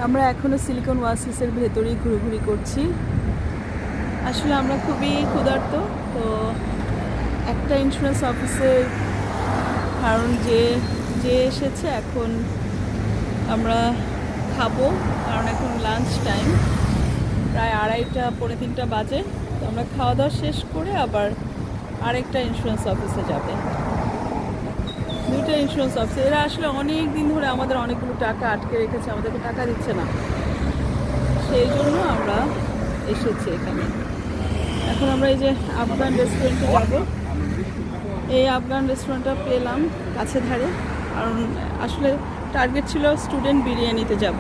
আমরা এখনো সিলিকন ওয়াসিসের ভেতরেই ঘুরোঘুরি করছি। আসলে আমরা খুবই ক্ষুধার্ত, তো একটা ইন্স্যুরেন্স অফিসে কারণ যে যে এসেছে, এখন আমরা খাবো, কারণ এখন লাঞ্চ টাইম, প্রায় 2:30 পৌনে 3টা বাজে। তো আমরা খাওয়া দাওয়া শেষ করে আবার আরেকটা ইন্স্যুরেন্স অফিসে যাবে। দুইটা ইন্স্যুরেন্স অফিস, এরা আসলে অনেক দিন ধরে আমাদের অনেকগুলো টাকা আটকে রেখেছে, আমাদেরকে টাকা দিচ্ছে না, সেই জন্য আমরা এসেছি এখানে। এখন আমরা এই যে আফগান রেস্টুরেন্টে যাব। এই আফগান রেস্টুরেন্টটা পেলাম কাছে ধারে, কারণ আসলে টার্গেট ছিল স্টুডেন্ট বিরিয়ানিতে যাব।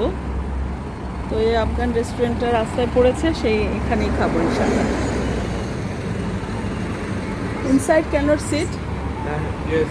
তো এই আফগান রেস্টুরেন্টটা রাস্তায় পড়েছে, সেই এখানেই খাবো ইনশাআল্লাহ। Inside can not seat. Yes.